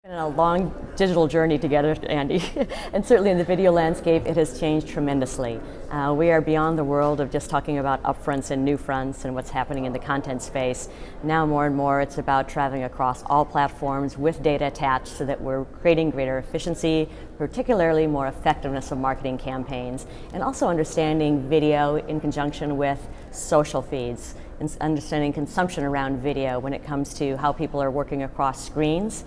Been a long digital journey together, Andy, and certainly in the video landscape it has changed tremendously. We are beyond the world of just talking about upfronts and new fronts and what's happening in the content space. Now more and more it's about traveling across all platforms with data attached so that we're creating greater efficiency, particularly more effectiveness of marketing campaigns, and also understanding video in conjunction with social feeds, and understanding consumption around video when it comes to how people are working across screens,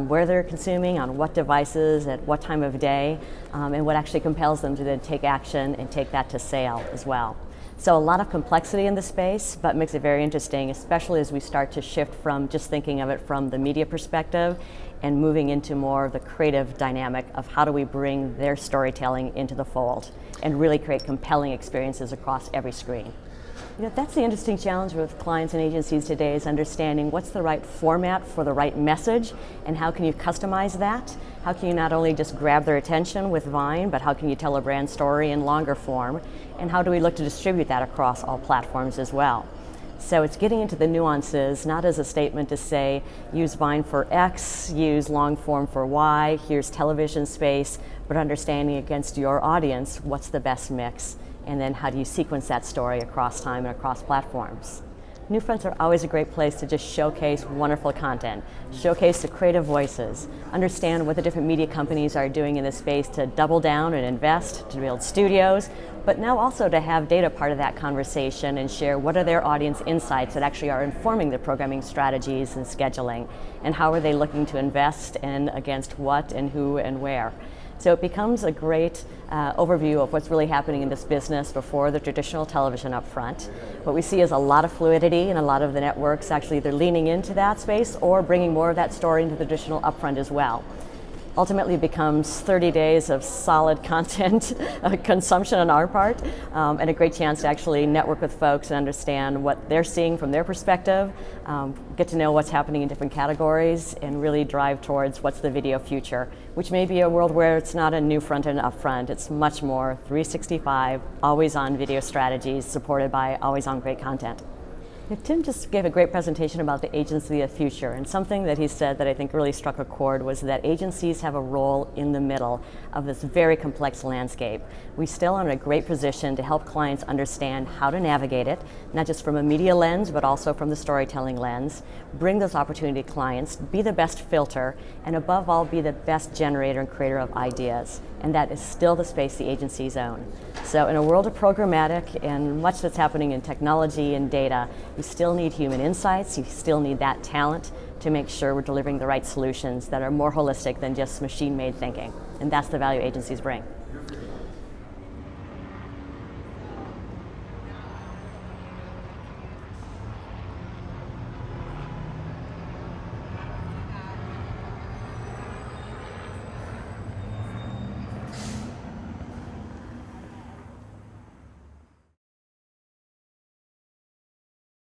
where they're consuming, on what devices, at what time of day, and what actually compels them to then take action and take that to sale as well. So a lot of complexity in the space, but makes it very interesting, especially as we start to shift from just thinking of it from the media perspective and moving into more of the creative dynamic of how do we bring their storytelling into the fold and really create compelling experiences across every screen. You know, that's the interesting challenge with clients and agencies today, is understanding what's the right format for the right message and how can you customize that? How can you not only just grab their attention with Vine, but how can you tell a brand story in longer form? And how do we look to distribute that across all platforms as well? So it's getting into the nuances, not as a statement to say, use Vine for X, use long form for Y, here's television space, but understanding against your audience, what's the best mix? And then how do you sequence that story across time and across platforms? New fronts are always a great place to just showcase wonderful content, showcase the creative voices, understand what the different media companies are doing in this space to double down and invest, to build studios, but now also to have data part of that conversation and share what are their audience insights that actually are informing their programming strategies and scheduling, and how are they looking to invest and against what and who and where. So it becomes a great overview of what's really happening in this business before the traditional television up front. What we see is a lot of fluidity, and a lot of the networks actually either leaning into that space or bringing more of that story into the traditional upfront as well. Ultimately it becomes 30 days of solid content consumption on our part, and a great chance to actually network with folks and understand what they're seeing from their perspective, get to know what's happening in different categories, and really drive towards what's the video future, which may be a world where it's not a new front and upfront, it's much more 365, always on video strategies supported by always on great content. Tim just gave a great presentation about the agency of the future, and something that he said that I think really struck a chord was that agencies have a role in the middle of this very complex landscape. We still are in a great position to help clients understand how to navigate it, not just from a media lens, but also from the storytelling lens, bring those opportunity to clients, be the best filter, and above all, be the best generator and creator of ideas. And that is still the space the agencies own. So in a world of programmatic and much that's happening in technology and data, you still need human insights, you still need that talent to make sure we're delivering the right solutions that are more holistic than just machine-made thinking. And that's the value agencies bring.